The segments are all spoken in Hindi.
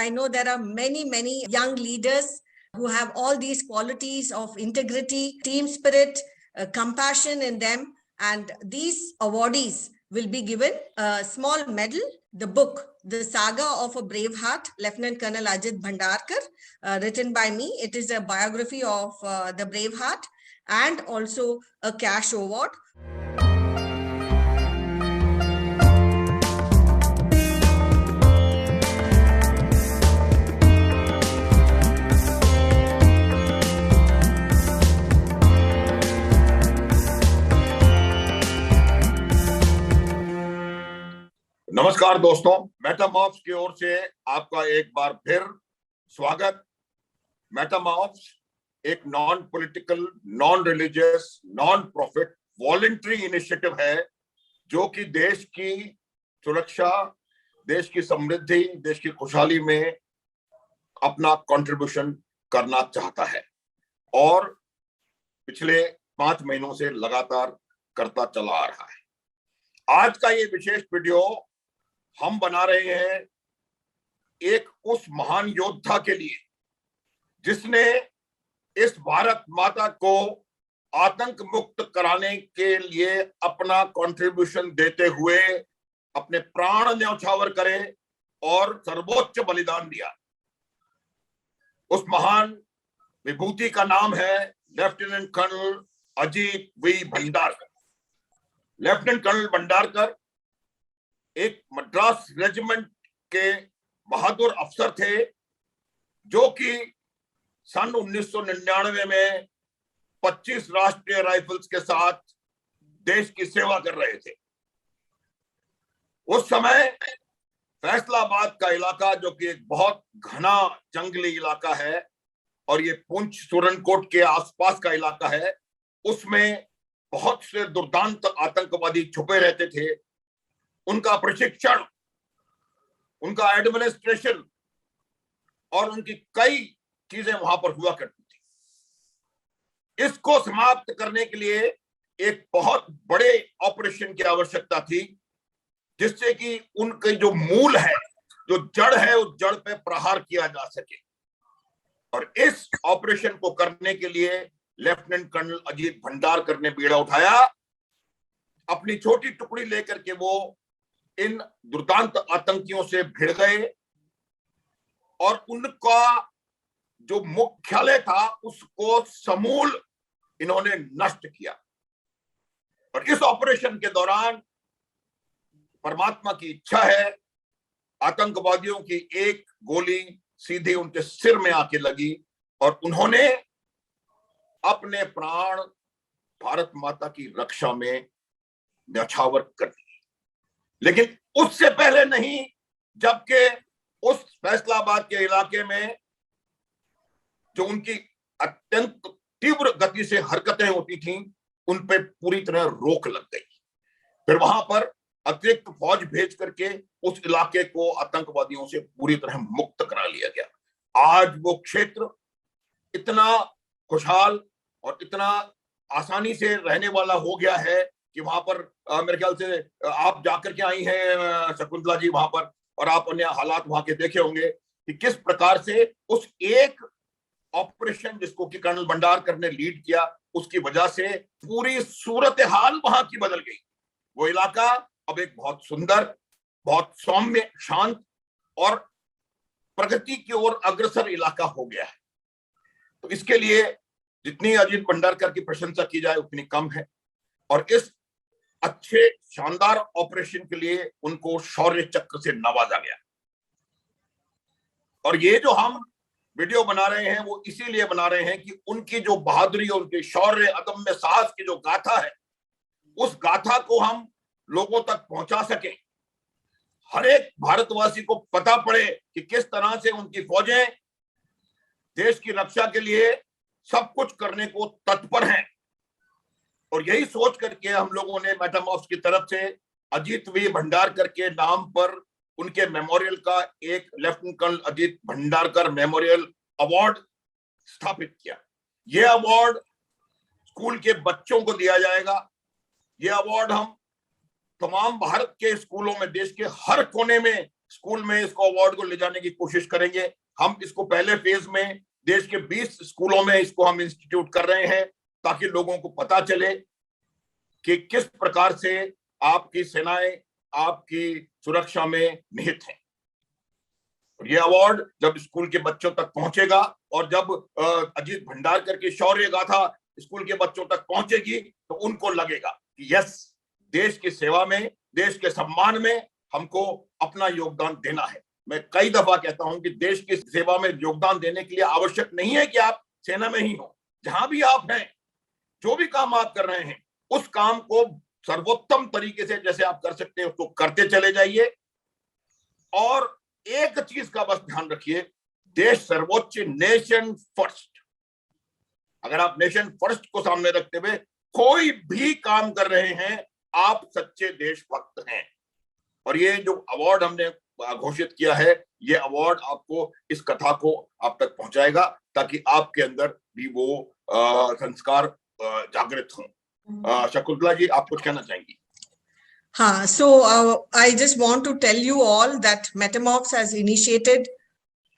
I know there are many young leaders who have all these qualities of integrity, team spirit, compassion in them. And these awardees will be given a small medal, the book, The Saga of a Brave Heart, Lieutenant Colonel Ajit Bhandarkar, written by me. It is a biography of the Brave Heart, and also a cash award. नमस्कार दोस्तों, मेटामॉर्फ्स की ओर से आपका एक बार फिर स्वागत। मेटामॉर्फ्स एक non political, non religious, non profit voluntary initiative है जो कि देश की सुरक्षा, देश की समृद्धि, देश की खुशहाली में अपना कंट्रीब्यूशन करना चाहता है और पिछले 5 महीनों से लगातार करता चला आ रहा है। आज का ये विशेष वीडियो हम बना रहे हैं एक उस महान योद्धा के लिए जिसने इस भारत माता को आतंक मुक्त कराने के लिए अपना कंट्रीब्यूशन देते हुए अपने प्राण न्यौछावर करे और सर्वोच्च बलिदान दिया। उस महान विभूति का नाम है lieutenant colonel Ajit V Bhandarkar. Lieutenant colonel Bhandarkar एक मद्रास रेजिमेंट के बहादुर अफसर थे जो कि सन 1999 में 25 राष्ट्रीय राइफल्स के साथ देश की सेवा कर रहे थे। उस समय फैसलाबाद का इलाका, जो कि एक बहुत घना जंगली इलाका है और ये पुंछ सुरनकोट के आसपास का इलाका है, उसमें बहुत से दुर्दांत आतंकवादी छुपे रहते थे। उनका प्रशिक्षण, उनका एडमिनिस्ट्रेशन और उनकी कई चीजें वहां पर हुआ करती थी। इसको समाप्त करने के लिए एक बहुत बड़े ऑपरेशन की आवश्यकता थी जिससे कि उनके जो मूल है, जो जड़ है, उस जड़ पे प्रहार किया जा सके। और इस ऑपरेशन को करने के लिए लेफ्टिनेंट कर्नल अजीत भंडारकर ने बीड़ा उठाया। अपनी छोटी टुकड़ी लेकर के वो इन दुर्दांत आतंकियों से भिड़ गए और उनका जो मुख्यालय था उसको समूल इन्होंने नष्ट किया। और इस ऑपरेशन के दौरान परमात्मा की इच्छा है, आतंकवादियों की एक गोली सीधे उनके सिर में आके लगी और उन्होंने अपने प्राण भारत माता की रक्षा में न्यौछावर कर दिए। लेकिन उससे पहले नहीं, जबकि उस फैसलाबाद के इलाके में जो उनकी अत्यंत तीव्र गति से हरकतें होती थीं, उन पे पूरी तरह रोक लग गई। फिर वहां पर अतिरिक्त फौज भेज करके उस इलाके को आतंकवादियों से पूरी तरह मुक्त करा लिया गया। आज वो क्षेत्र इतना खुशहाल और इतना आसानी से रहने वाला हो गया है कि वहां पर मेरे ख्याल से आप जाकर के आई हैं शकुंतला जी वहां पर, और आप अन्य हालात वहां के देखे होंगे कि किस प्रकार से उस एक ऑपरेशन जिसको कि कर्नल भंडारकर ने लीड किया, उसकी वजह से पूरी सूरत हाल वहां की बदल गई। वो इलाका अब एक बहुत सुंदर, बहुत सौम्य, शांत और प्रगति की ओर अग्रसर इलाका हो गया है। तो इसके लिए जितनी अजीत भंडारकर की प्रशंसा की जाए उतनी कम है। और इस अच्छे शानदार ऑपरेशन के लिए उनको शौर्य चक्र से नवाजा गया। और ये जो हम वीडियो बना रहे हैं वो इसीलिए बना रहे हैं कि उनकी जो बहादुरी और उनके शौर्य, अदम्य साहस की जो गाथा है, उस गाथा को हम लोगों तक पहुंचा सकें, हर एक भारतवासी को पता पड़े कि किस तरह से उनकी फौजें देश की रक्षा के लिए सब कुछ करने को तत्पर हैं। और यही सोच करके हम लोगों ने मेटामॉर्फ्स की तरफ से अजीत वी भंडारकर के नाम पर उनके मेमोरियल का एक lieutenant colonel Ajit Bhandarkar memorial award स्थापित किया। यह अवार्ड स्कूल के बच्चों को दिया जाएगा। यह अवार्ड हम तमाम भारत के स्कूलों में, देश के हर कोने में स्कूल में इसको अवार्ड को ले जाने की कोशिश करेंगे। हम इसको पहले फेज में देश के 20 स्कूलों में इसको हम इंस्टीट्यूट कर रहे हैं ताकि लोगों को पता चले कि किस प्रकार से आपकी सेनाएं आपकी सुरक्षा में निहित हैं। ये अवार्ड जब स्कूल के बच्चों तक पहुंचेगा और जब अजीत भंडारकर की शौर्य गाथा स्कूल के बच्चों तक पहुंचेगी तो उनको लगेगा कि यस, देश की सेवा में, देश के सम्मान में हमको अपना योगदान देना है। मैं कई दफा कहता हूं कि देश की सेवा में योगदान देने के लिए आवश्यक नहीं है कि आप सेना में ही हो। जहां भी आप हैं, जो भी काम आप कर रहे हैं, उस काम को सर्वोत्तम तरीके से जैसे आप कर सकते हैं उसको करते चले जाइए। और एक चीज का बस ध्यान रखिए, देश सर्वोच्च, नेशन फर्स्ट। अगर आप नेशन फर्स्ट को सामने रखते हुए कोई भी काम कर रहे हैं, आप सच्चे देशभक्त हैं। और ये जो अवार्ड हमने घोषित किया है, ये अवार्ड आपको इस कथा को आप तक पहुंचाएगा ताकि आपके अंदर भी वो संस्कार जागृत हों। शकुंतला जी, आप कुछ कहना चाहेंगी? So I just want to tell you all that Metamorphs has initiated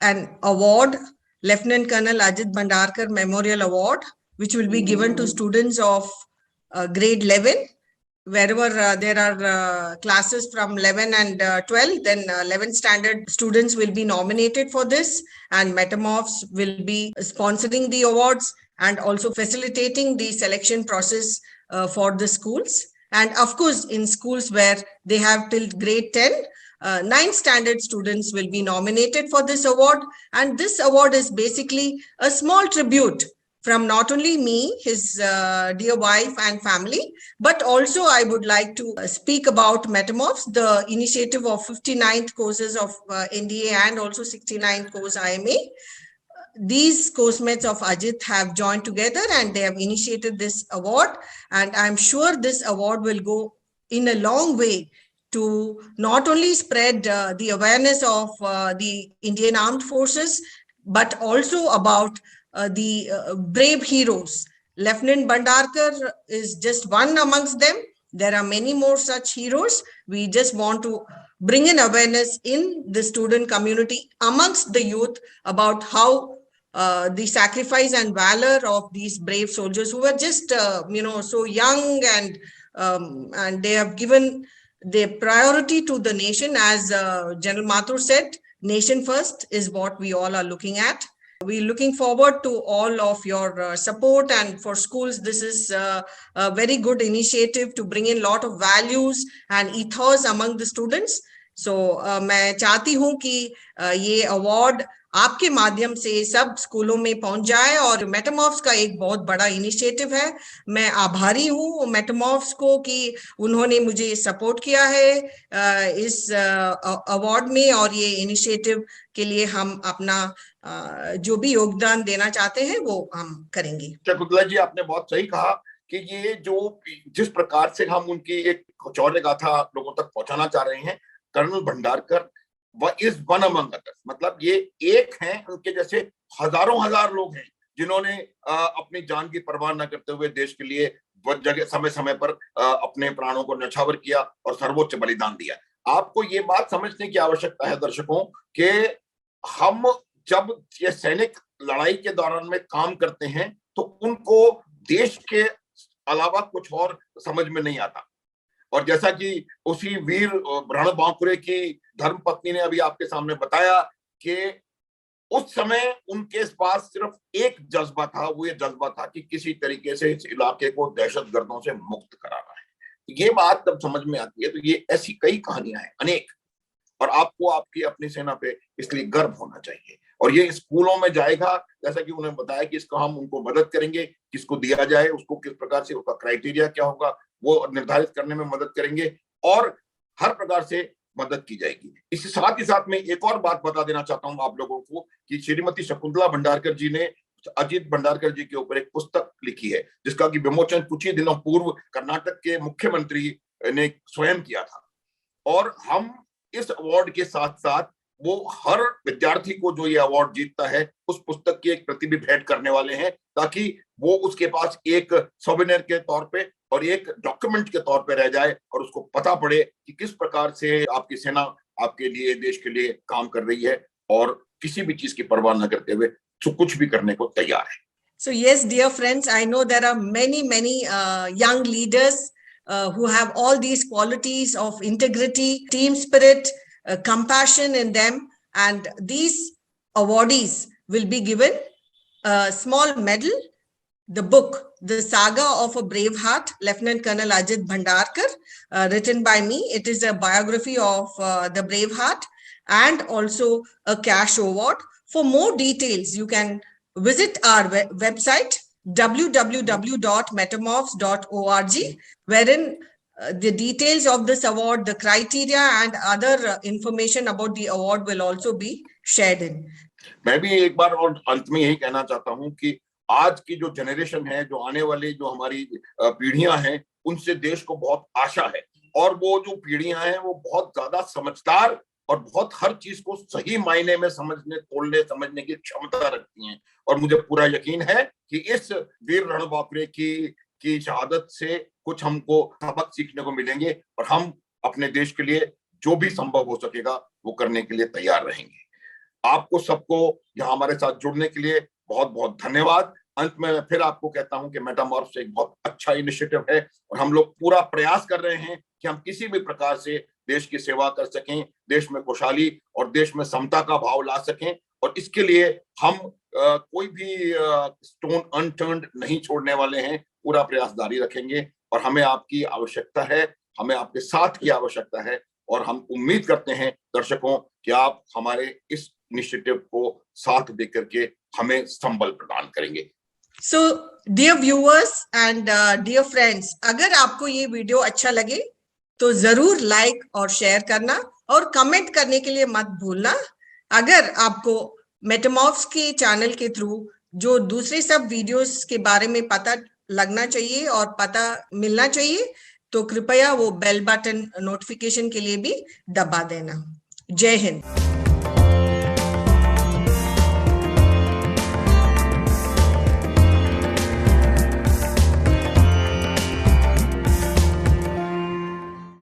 an award, Lieutenant Colonel Ajit Bhandarkar Memorial Award, which will be given to students of grade 11. Wherever there are classes from 11 and 12, then 11th standard students will be nominated for this, and Metamorphs will be sponsoring the awards and also facilitating the selection process for the schools. And of course, in schools where they have till grade 10, 9th standard students will be nominated for this award. And this award is basically a small tribute from not only me, his dear wife and family, but also I would like to speak about Metamorphs, the initiative of 59th courses of NDA and also 69th course IMA. These course mates of Ajit have joined together and they have initiated this award. And I'm sure this award will go in a long way to not only spread the awareness of the Indian Armed Forces, but also about the brave heroes. Lieutenant Bhandarkar is just one amongst them. There are many more such heroes. We just want to bring in awareness in the student community amongst the youth about how the sacrifice and valor of these brave soldiers who were just, so young, and they have given the priority to the nation. As General Mathur said, nation first is what we all are looking at. We're looking forward to all of your support, and for schools, this is a very good initiative to bring in a lot of values and ethos among the students. So, मैं चाहती हूँ कि ये अवार्ड आपके माध्यम से सब स्कूलों में पहुंच जाए, और मेटामॉर्फ्स का एक बहुत बड़ा इनिशिएटिव है। मैं आभारी हूँ मेटामॉर्फ्स को कि उन्होंने मुझे सपोर्ट किया है इस अवार्ड में, और ये इनिशिएटिव के लिए हम अपना जो भी योगदान देना चाहते हैं वो हम करेंगे। शकुंतला जी, आपने बहुत सही कहा कि ये जो जिस प्रकार से हम उनकी एक शौर्य गाथा लोगों तक पहुंचाना चाह रहे हैं, colonel Bhandarkar is one among others, मतलब ये एक हैं, उनके जैसे हजारों हजार लोग हैं जिन्होंने अपनी जान की परवाह न करते हुए देश के लिए जगह समय समय पर अपने प्राणों को न्यौछावर किया और सर्वोच्च बलिदान दिया। आपको ये बात समझने की आवश्यकता है दर्शकों कि हम जब ये सैनिक लड़ाई के दौरान में काम करते हैं तो उनको देश के अलावा कुछ और समझ में नहीं आता। और जैसा कि उसी वीर रणबांकुरे की धर्मपत्नी ने अभी आपके सामने बताया कि उस समय उनके पास सिर्फ एक जज्बा था, वो ये जज्बा था कि किसी तरीके से इस इलाके को दहशतगर्दों से मुक्त कराना है। ये बात जब समझ में आती है तो ये ऐसी कई कहानियां हैं, अनेक, और आपको आपकी अपनी सेना पे इसलिए गर्व होना चाहिए। और ये स्कूलों में जाएगा, जैसा कि उन्होंने बताया कि इसको हम उनको मदद करेंगे, किसको दिया जाए, उसको किस प्रकार से, उसका क्राइटेरिया क्या होगा वो निर्धारित करने में मदद करेंगे, और हर प्रकार से मदद की जाएगी। इसके साथ ही साथ में एक और बात बता देना चाहता हूं आप लोगों को कि श्रीमती शकुंतला भंडारकर जी ने अजीत भंडारकर जी के ऊपर एक पुस्तक लिखी है जिसका कि विमोचन कुछ ही दिनों पूर्व कर्नाटक के मुख्यमंत्री ने स्वयं किया था। और हम इस अवार्ड के साथ साथ वो हर विद्यार्थी को जो ये अवार्ड जीतता है उस पुस्तक की एक प्रति भी भेंट करने वाले हैं, ताकि वो उसके पास एक सोवेनियर के तौर पे और एक डॉक्यूमेंट के तौर पे रह जाए और उसको पता पड़े कि किस प्रकार से आपकी सेना आपके लिए, देश के लिए काम कर रही है और किसी भी चीज की परवाह न करते हुए कुछ भी करने को तैयार है। So yes, dear friends, I know there are many young leaders who have all these qualities of integrity, team spirit, compassion in them, and these awardees will be given a small medal, the book, The Saga of a Brave Heart, Lieutenant Colonel Ajit Bhandarkar, written by me. It is a biography of the Brave Heart, and also a cash award. For more details, you can visit our website www.metamorphs.org, wherein the details of this award, the criteria and other information about the award will also be shared in. मैं भी एक बार और अंत में यही कहना चाहता हूं कि आज की जो जनरेशन है, जो आने वाली जो हमारी पीढ़ियां हैं, उनसे देश को बहुत आशा है और वो जो पीढ़ियां हैं वो बहुत ज्यादा समझदार और बहुत हर चीज को सही मायने में तोड़ने समझने की क्षमता रखती हैं। और मुझे पूरा यकीन है कि इस वीर रणबांकुरे की शहादत से कुछ हमको सबक सीखने को मिलेंगे और हम अपने देश के लिए जो भी संभव हो सकेगा वो करने के लिए तैयार रहेंगे। आपको सबको यहाँ हमारे साथ जुड़ने के लिए बहुत बहुत धन्यवाद। अंत में मैं फिर आपको कहता हूं कि मेटामॉर्फ्स एक बहुत अच्छा इनिशिएटिव है और हम लोग पूरा प्रयास कर रहे हैं कि हम किसी भी प्रकार से देश की सेवा कर सकें, देश में खुशहाली और देश में समता का भाव ला सकें। और इसके लिए हम कोई भी स्टोन अनटर्न्ड नहीं छोड़ने वाले हैं, पूरा प्रयास जारी रखेंगे और हमें आपकी आवश्यकता है, हमें आपके साथ की आवश्यकता है और हम उम्मीद करते हैं दर्शकों कि आप हमारे इस इनिशिएटिव को साथ देकर के हमें संबल प्रदान करेंगे। So dear viewers and dear friends, अगर आपको ये वीडियो अच्छा लगे तो जरूर लाइक और शेयर करना और कमेंट करने के लिए मत भूलना। अगर आपको मेटामॉर्फ्स के चैनल के थ्रू जो दूसरे सब वीडियोस के बारे में पता लगना चाहिए और पता मिलना चाहिए तो कृपया वो बेल बटन नोटिफिकेशन के लिए भी दबा देना। जय हिंद।